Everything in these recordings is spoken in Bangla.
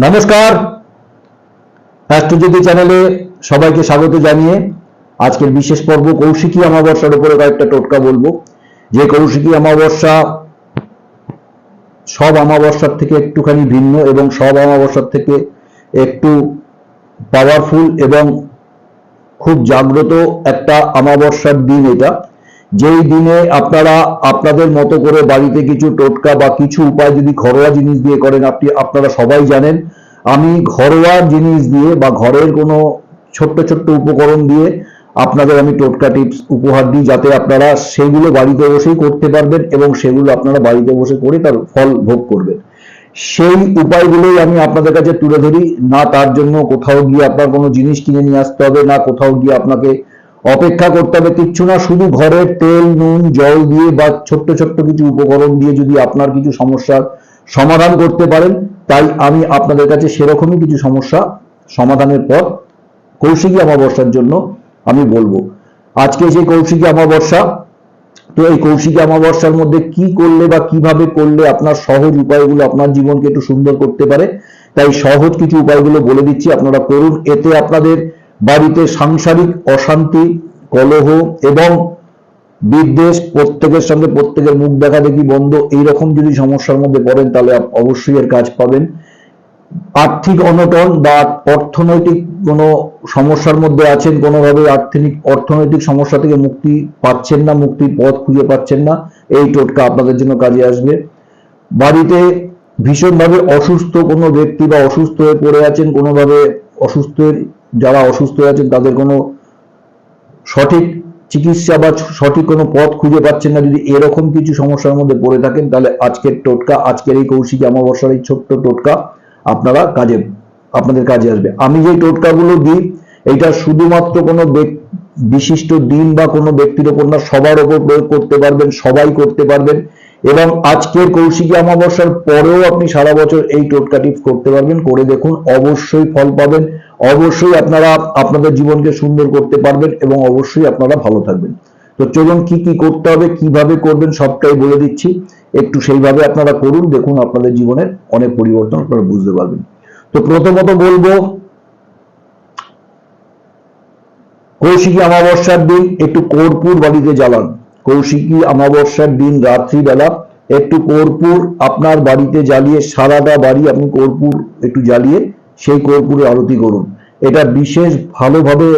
নমস্কার, অ্যাস্ট্রোজ্যোতি চ্যানেলে সবাইকে স্বাগত জানিয়ে আজকের বিশেষ পর্ব কৌশিকী অমাবস্যার উপরে কয়েকটা টোটকা বলবো। যে কৌশিকী অমাবস্যা সব অমাবস্যার থেকে একটুখানি ভিন্ন এবং সব অমাবস্যার থেকে একটু পাওয়ারফুল এবং খুব জাগ্রত একটা অমাবস্যার দিন এটা। যেই দিনে আপনারা আপনাদের মতো করে বাড়িতে কিছু টোটকা বা কিছু উপায় যদি ঘরোয়া জিনিস দিয়ে করেন, আপনারা সবাই জানেন আমি ঘরোয়া জিনিস দিয়ে বা ঘরের কোনো ছোট্ট ছোট্ট উপকরণ দিয়ে আপনাদের আমি টোটকা টিপস উপহার দিই, যাতে আপনারা সেগুলো বাড়িতে বসেই করতে পারবেন এবং সেগুলো আপনারা বাড়িতে বসে করে তার ফল ভোগ করবেন। সেই উপায়গুলোই আমি আপনাদের কাছে তুলে ধরি। না তার জন্য কোথাও গিয়ে আপনার কোনো জিনিস কিনে নিয়ে আসতে হবে, না কোথাও গিয়ে আপনাকে অপেক্ষা করতে হবে, কিচ্ছু না। শুধু ঘরের তেল, নুন, জল দিয়ে বা ছোট্ট ছোট্ট কিছু উপকরণ দিয়ে যদি আপনার কিছু সমস্যার সমাধান করতে পারেন, তাই আমি আপনাদের কাছে সেরকমই কিছু সমস্যা সমাধানের পর কৌশিকী অমাবস্যার জন্য আমি বলবো। আজকে সেই কৌশিকী অমাবস্যা, তো এই কৌশিকী অমাবস্যার মধ্যে কি করলে বা কিভাবে করলে আপনার সহজ উপায়গুলো আপনার জীবনকে একটু সুন্দর করতে পারে, তাই সহজ কিছু উপায়গুলো বলে দিচ্ছি, আপনারা করুন। এতে আপনাদের বাড়িতে সাংসারিক অশান্তি, কলহ এবং বিদ্বেষ, প্রত্যেকের সঙ্গে প্রত্যেকের মুখ দেখা দেখি বন্ধ, এইরকম যদি সমস্যার মধ্যে পড়েন তাহলে অবশ্যই এর কাজ পাবেন। আর্থিক অনটন বা অর্থনৈতিক কোনো সমস্যার মধ্যে আছেন, কোনোভাবে অর্থনৈতিক সমস্যা থেকে মুক্তি পাচ্ছেন না, মুক্তির পথ খুঁজে পাচ্ছেন না, এই টোটকা আপনাদের জন্য কাজে আসবে। বাড়িতে ভীষণভাবে অসুস্থ কোনো ব্যক্তি বা অসুস্থ হয়ে পড়ে আছেন, কোনোভাবে যারা অসুস্থ হয়ে আছেন তাদের কোনো সঠিক চিকিৎসা বা সঠিক কোনো পথ খুঁজে পাচ্ছেন না, যদি এরকম কিছু সমস্যার মধ্যে পড়ে থাকেন, তাহলে আজকের টোটকা, আজকের এই কৌশিকী অমাবস্যার এই ছোট্ট টোটকা আপনাদের কাজে আসবে। আমি যে টোটকাগুলো দিই এটা শুধুমাত্র কোনো বিশিষ্ট দিন বা কোনো ব্যক্তির ওপর না, সবার ওপর প্রয়োগ করতে পারবেন, সবাই করতে পারবেন। এবং আজকের কৌশিকী অমাবস্যার পরেও আপনি সারা বছর এই টোটকা টিপস করতে পারবেন। করে দেখুন, অবশ্যই ফল পাবেন, অবশ্যই আপনারা আপনাদের জীবনকে সুন্দর করতে পারবেন এবং অবশ্যই আপনারা ভালো থাকবেন। তো চলুন, কি কি করতে হবে, কিভাবে করবেন সবটাই বলে দিচ্ছি, একটু সেইভাবে আপনারা করুন। দেখুন আপনাদের জীবনের অনেক পরিবর্তন আপনারা বুঝতে পারবেন। তো প্রথমত বলবো, কৌশিকী অমাবস্যার দিন একটু কর্পূর বাড়িতে জ্বালান। কৌশিকী অমাবস্যার দিন রাত্রিবেলা একটু কর্পূর আপনার বাড়িতে জ্বালিয়ে, সারাটা বাড়ি আপনি কর্পূর একটু জ্বালিয়ে সেই কর্পূরে আরতি করুন। এটা বিশেষ ভালোভাবে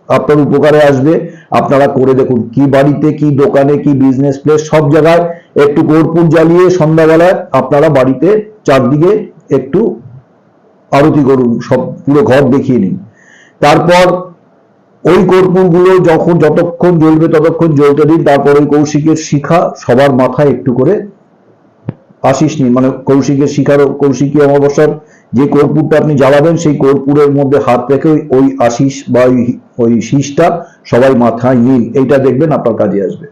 আপনার উপকারে আসবে। আপনারা করে দেখুন, কি বাড়িতে, কি দোকানে, কি বিজনেস প্লেস, সব জায়গায় একটু কর্পূর জ্বালিয়ে সন্ধ্যাবেলায় আপনারা বাড়িতে চারদিকে একটু আরতি করুন, সব পুরো ঘর দেখিয়ে নিন। তারপর ওই কর্পূরগুলো যতক্ষণ জ্বলবে ততক্ষণ জ্বলতে দিন। তারপর ওই কৌশিকের শিখা সবার মাথায় একটু করে আশিস নিন, মানে কৌশিকী অমাবস্যার যে কর্পূরটা আপনি জ্বালাবেন সেই কর্পূরের মধ্যে হাত রেখে ওই আশিস বা ওই শীষটা সবাই মাথায় নিন। এইটা দেখবেন আপনার কাজে আসবে।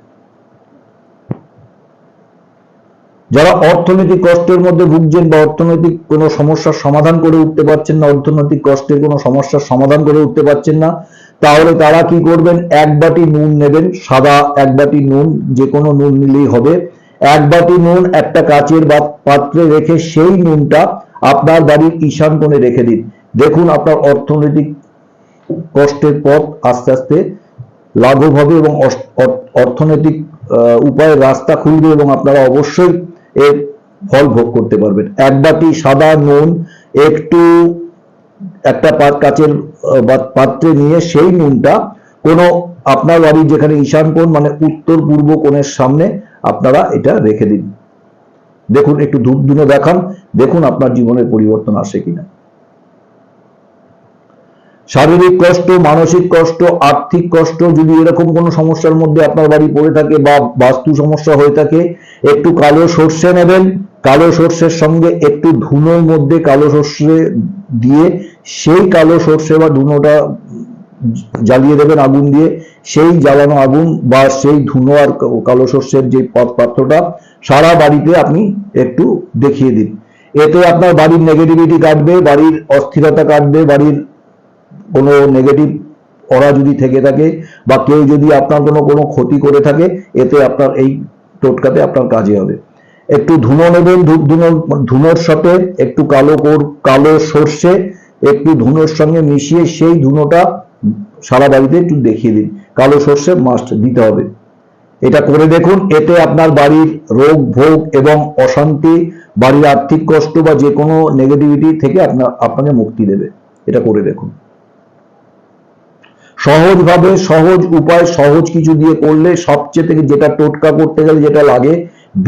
যারা অর্থনৈতিক কষ্টের মধ্যে ভুগছেন বা অর্থনৈতিক কোনো সমস্যার সমাধান করে উঠতে পারছেন না, অর্থনৈতিক কষ্টের কোনো সমস্যার সমাধান করে উঠতে পারছেন না, তাহলে তারা কি করবেন, এক বাটি নুন নেবেন, সাদা এক বাটি নুন, যে কোনো নুন নিলেই হবে। এক বাটি নুন একটা কাচের পাত্রে রেখে সেই নুনটা আপনার বাড়ির ঈশান কোণে রেখে দিন। দেখুন আপনার অর্থনৈতিক কষ্টের পথ আস্তে আস্তে লাঘব হবে এবং অর্থনৈতিক উপায়ের রাস্তা খুলবে এবং আপনারা অবশ্যই এর ফল ভোগ করতে পারবেন। এক বাটি সাদা নুন একটা কাচের পাত্রে নিয়ে সেই নুনটা কোনো আপনার বাড়ির যেখানে ঈশান কোণ মানে উত্তর পূর্ব কোণের সামনে আপনারা এটা রেখে দিন। দেখুন, একটু ধূপ ধুনো দেখান, দেখুন আপনার জীবনের পরিবর্তন আসে কিনা। শারীরিক কষ্ট, মানসিক কষ্ট, আর্থিক কষ্ট, যদি এরকম কোনো সমস্যার মধ্যে আপনার বাড়ি পড়ে থাকে বা বাস্তু সমস্যা হয়ে থাকে, একটু কালো সর্ষে নেবেন। কালো সর্ষের সঙ্গে একটু ধুনোর মধ্যে কালো সর্ষে দিয়ে সেই কালো সর্ষে বা ধুনোটা জ্বালিয়ে দেবেন আগুন দিয়ে। সেই জ্বালানো আগুন বা সেই ধুনো আর কালো সর্ষের যে পাত্রটা সারা বাড়িতে আপনি একটু দেখিয়ে দিন। এতে আপনার বাড়ির নেগেটিভিটি কাটবে, বাড়ির অস্থিরতা কাটবে, বাড়ির কোনো নেগেটিভ অরা যদি থেকে থাকে বা কেউ যদি আপনার কোনো ক্ষতি করে থাকে, এতে আপনার এই টোটকাতে আপনার কাজে হবে। একটু ধুনো নেবেন, ধুনোর সাথে একটু কালো সর্ষে একটু ধুনোর সঙ্গে মিশিয়ে সেই ধুনোটা সারা বাড়িতে একটু দেখিয়ে দিন। কালো সর্ষে মাস্ট দিতে হবে। এটা করে দেখুন, এতে আপনার বাড়ির রোগ ভোগ এবং অশান্তি, বাড়ির আর্থিক কষ্ট বা যে কোনো নেগেটিভিটি থেকে আপনাকে মুক্তি দেবে। এটা করে দেখুন। সহজভাবে, সহজ উপায়, সহজ কিছু দিয়ে করলে সবচেয়ে থেকে যেটা টোটকা করতে গেলে যেটা লাগে,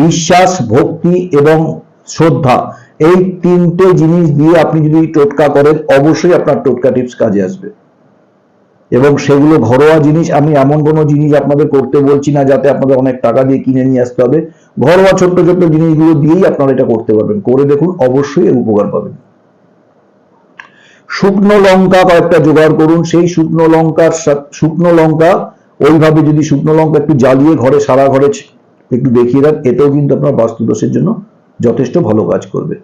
বিশ্বাস, ভক্তি এবং শ্রদ্ধা, এই তিনটে জিনিস দিয়ে আপনি যদি টোটকা করেন অবশ্যই আপনার টোটকা টিপস কাজে আসবে। এবং সেগুলো ঘরোয়া জিনিস, আমি এমন কোনো জিনিস আপনাদের করতে বলছি না যাতে আপনাদের অনেক টাকা দিয়ে কিনে নিয়ে আসতে হবে। ঘরোয়া ছোট্ট ছোট্ট জিনিসগুলো দিয়েই আপনারা এটা করতে পারবেন। করে দেখুন, অবশ্যই এর উপকার পাবেন। শুকনো লঙ্কা কয়েকটা জোগাড় করুন। সেই শুকনো লঙ্কা ওইভাবে যদি শুকনো লঙ্কা একটু জ্বালিয়ে সারা ঘরে একটু দেখিয়ে দেন, এতেও কিন্তু আপনার বাস্তুদোষের জন্য যথেষ্ট ভালো কাজ করবে।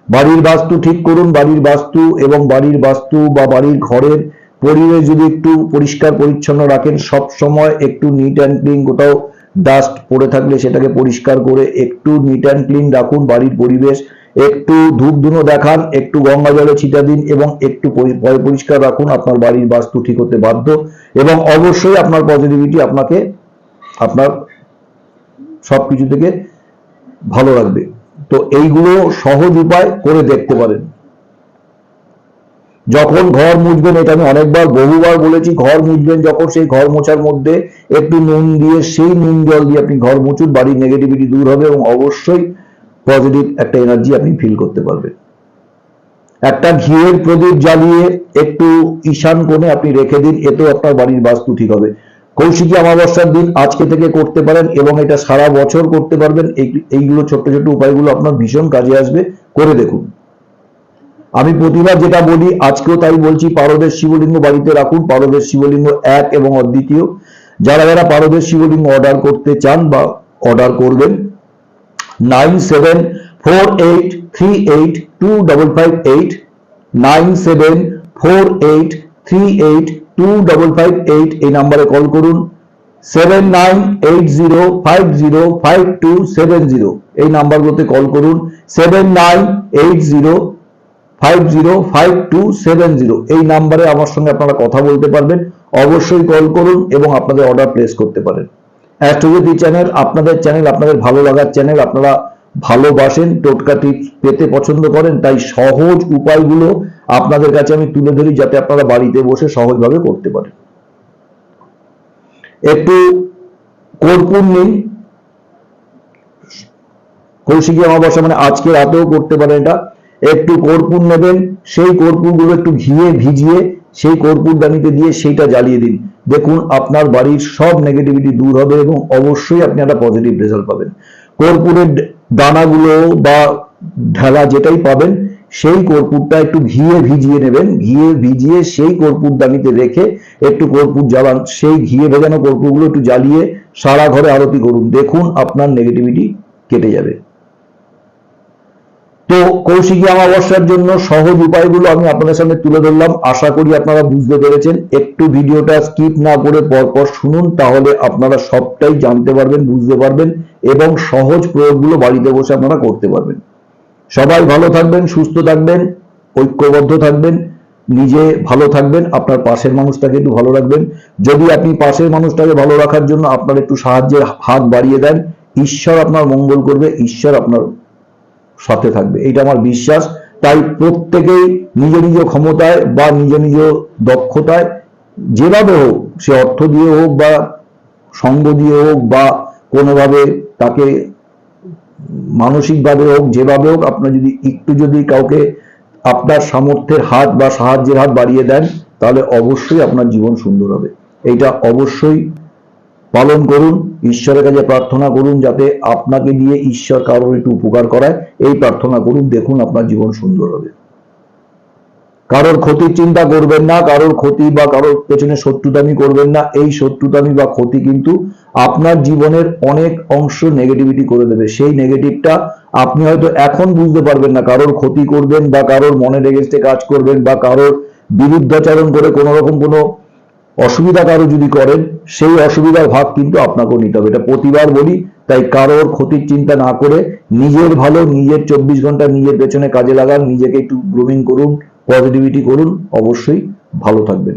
বাড়ির বাস্তু ঠিক করুন। বাড়ির বাস্তু এবং বাড়ির বাস্তু বা বাড়ির ঘরের পরিবেশ যদি একটু পরিষ্কার পরিচ্ছন্ন রাখেন, সব সময় একটু নিট অ্যান্ড ক্লিন, কোথাও ডাস্ট পড়ে থাকলে সেটাকে পরিষ্কার করে একটু নিট অ্যান্ড ক্লিন রাখুন বাড়ির পরিবেশ। একটু ধূপ ধুনো দেখান, একটু গঙ্গা জলে ছিটা দিন এবং একটু পরিষ্কার রাখুন, আপনার বাড়ির বাস্তু ঠিক হতে বাধ্য। এবং অবশ্যই আপনার পজিটিভিটি আপনাকে আপনার সবকিছু থেকে ভালো রাখবে। তো এইগুলো সহজ উপায় করে দেখতে পারেন। যখন ঘর মুছবেন, এটা আমি অনেকবার বহুবার বলেছি, ঘর মুছবেন যখন সেই ঘর মোছার মধ্যে একটু নুন দিয়ে, সেই নুন জল দিয়ে আপনি ঘর মুছুন, বাড়ির নেগেটিভিটি দূর হবে এবং অবশ্যই পজিটিভ একটা এনার্জি আপনি ফিল করতে পারবেন। একটা ঘিয়ের প্রদীপ জ্বালিয়ে একটু ঈশান কোণে আপনি রেখে দিন, এতেও আপনার বাড়ির বাস্তু ঠিক হবে। কৌশিকী অমাবস্যার দিন আজকে থেকে করতে পারেন এবং এটা সারা বছর করতে পারবেন। এইগুলো ছোট্ট ছোট্ট উপায়গুলো আপনার ভীষণ কাজে আসবে। করে দেখুন। আমি প্রতিবার যেটা বলি, আজকেও তাই বলছি, পারদের শিবলিঙ্গ বাড়িতে রাখুন। পারদের শিবলিঙ্গ এক এবং অদ্বিতীয়। যারা পারদের শিবলিঙ্গ অর্ডার করতে চান বা অর্ডার করবেন, 9748382558 9748382558 এই নাম্বারে কল করুন। 7980505270 এই নাম্বারগুলোতে কল করুন। 7980505270 এই নাম্বারে আমার সঙ্গে আপনারা কথা বলতে পারবেন। অবশ্যই কল করুন এবং আপনাদের অর্ডার প্লেস করতে পারেন। অ্যাস্ট্রোজ্যোতি চ্যানেল আপনাদের চ্যানেল, আপনাদের ভালো লাগার চ্যানেল। আপনারা ভালোবাসেন, টোটকা টিপস পেতে পছন্দ করেন, তাই সহজ উপায়গুলো আপনাদের কাছে আমি তুলে ধরি যাতে আপনারা বাড়িতে বসে সহজভাবে করতে পারেন। একটু কর্পূর নিন। কৌশিকী অমাবস্যা মানে আজকে রাতেও করতে পারেন এটা। একটু কর্পূর নেবেন, সেই কর্পূরগুলো একটু ঘিয়ে ভিজিয়ে সেই কর্পূরদানিতে দিয়ে সেইটা জ্বালিয়ে দিন। দেখুন আপনার বাড়ির সব নেগেটিভিটি দূর হবে এবং অবশ্যই আপনি একটা পজিটিভ রেজাল্ট পাবেন। কর্পূরের দানাগুলো বা ঢালা যেটাই পাবেন, সেই কর্পূরটা একটু ঘিয়ে ভিজিয়ে নেবেন। ঘিয়ে ভিজিয়ে সেই কর্পূরদানিতে রেখে একটু কর্পূর জ্বালান। সেই ঘিয়ে ভেজানো কর্পূরগুলো একটু জ্বালিয়ে সারা ঘরে আরতি করুন। দেখুন আপনার নেগেটিভিটি কেটে যাবে। তো কৌশিকী অমাবস্যার জন্য সহজ উপায়গুলো আমি আপনাদের সামনে তুলে ধরলাম। আশা করি আপনারা বুঝতে পেরেছেন। একটু ভিডিওটা স্কিপ না করে পরপর শুনুন, তাহলে আপনারা সবটাই জানতে পারবেন, বুঝতে পারবেন এবং সহজ প্রয়োগগুলো বাড়িতে বসে আপনারা করতে পারবেন। সবাই ভালো থাকবেন, সুস্থ থাকবেন, ঐক্যবদ্ধ থাকবেন, নিজে ভালো থাকবেন, আপনার পাশের মানুষটাকে একটু ভালো রাখবেন। যদি আপনি পাশের মানুষটাকে ভালো রাখার জন্য আপনার একটু সাহায্যের হাত বাড়িয়ে দেন, ঈশ্বর আপনার মঙ্গল করবে, ঈশ্বর আপনার সাথে থাকবে, এটা আমার বিশ্বাস। তাই প্রত্যেকেই নিজ নিজ ক্ষমতায় বা নিজ নিজ দক্ষতায় যেভাবে হোক, সে অর্থ দিয়ে হোক বা সঙ্গ দিয়ে হোক বা কোনোভাবে তাকে মানসিকভাবে হোক, যেভাবে হোক, আপনার যদি কাউকে আপনার সামর্থ্যের হাত বা সাহায্যের হাত বাড়িয়ে দেন, তাহলে অবশ্যই আপনার জীবন সুন্দর হবে। এইটা অবশ্যই পালন করুন। ঈশ্বরের কাছে প্রার্থনা করুন যাতে আপনাকে দিয়ে ঈশ্বর কারোর একটু উপকার করায়, এই প্রার্থনা করুন। দেখুন আপনার জীবন সুন্দর হবে। কারোর ক্ষতির চিন্তা করবেন না, কারোর ক্ষতি বা কারোর পেছনে শত্রুতামি করবেন না। এই শত্রুতামি বা ক্ষতি কিন্তু আপনার জীবনের অনেক অংশ নেগেটিভিটি করে দেবে। সেই নেগেটিভটা আপনি হয়তো এখন বুঝতে পারবেন না। কারোর ক্ষতি করবেন বা কারোর মনের এগেইনস্টে কাজ করবেন বা কারোর বিরুদ্ধাচরণ করে কোনো রকম কোনো অসুবিধা কারো যদি করেন, সেই অসুবিধার ভাগ কিন্তু আপনাকেও নিতে হবে। এটা প্রতিবার বলি, তাই কারোর ক্ষতির চিন্তা না করে নিজের ভালো, নিজের 24 ঘন্টা নিজের পেছনে কাজে লাগান, নিজেকে একটু গ্রুমিং করুন, পজিটিভিটি করুন, অবশ্যই ভালো থাকবেন।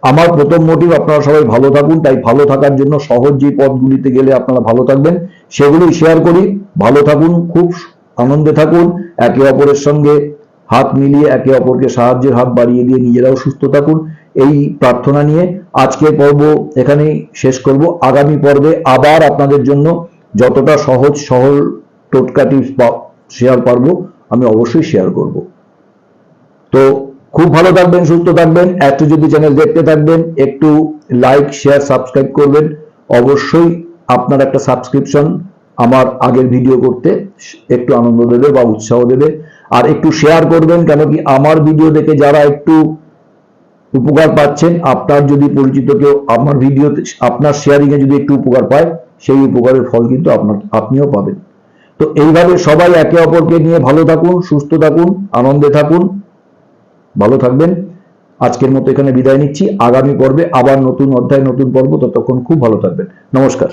আমার প্রথম মোটিভ আপনারা সবাই ভালো থাকুন, তাই ভালো থাকার জন্য সহজ যে পথগুলিতে গেলে আপনারা ভালো থাকবেন সেগুলোই শেয়ার করি। ভালো থাকুন, খুব আনন্দে থাকুন, একে অপরের সঙ্গে হাত মিলিয়ে একে অপরকে সাহায্যের হাত বাড়িয়ে দিয়ে নিজেরাও সুস্থ থাকুন, এই প্রার্থনা নিয়ে আজকের পর্ব এখানেই শেষ করব। আগামী পর্বে আবার আপনাদের জন্য যতটা সহজ সরল টোটকা টিপস শেয়ার পারবো আমি অবশ্যই শেয়ার করব। তো খুব ভালো থাকবেন, সুস্থ থাকবেন। একটু যদি চ্যানেল দেখতে থাকবেন, একটু লাইক, শেয়ার, সাবস্ক্রাইব করবেন। অবশ্যই আপনার একটা সাবস্ক্রিপশন আমার আগের ভিডিও করতে একটু আনন্দ দেবে বা উৎসাহ দেবে। আর একটু শেয়ার করবেন, কেন কি আমার ভিডিও দেখে যারা একটু উপকার পাচ্ছেন, আপনার যদি পরিচিত কেউ আমার ভিডিওতে আপনার শেয়ারিং এ যদি একটু উপকার পায়, সেই উপকারের ফল কিন্তু আপনিও পাবেন। তো এইভাবে সবাই একে অপরকে নিয়ে ভালো থাকুন, সুস্থ থাকুন, আনন্দে থাকুন, ভালো থাকবেন। আজকের মতো এখানে বিদায় নিচ্ছি। আগামী পর্বে আবার নতুন অধ্যায়, নতুন পর্ব। ততক্ষণ খুব ভালো থাকবেন। নমস্কার।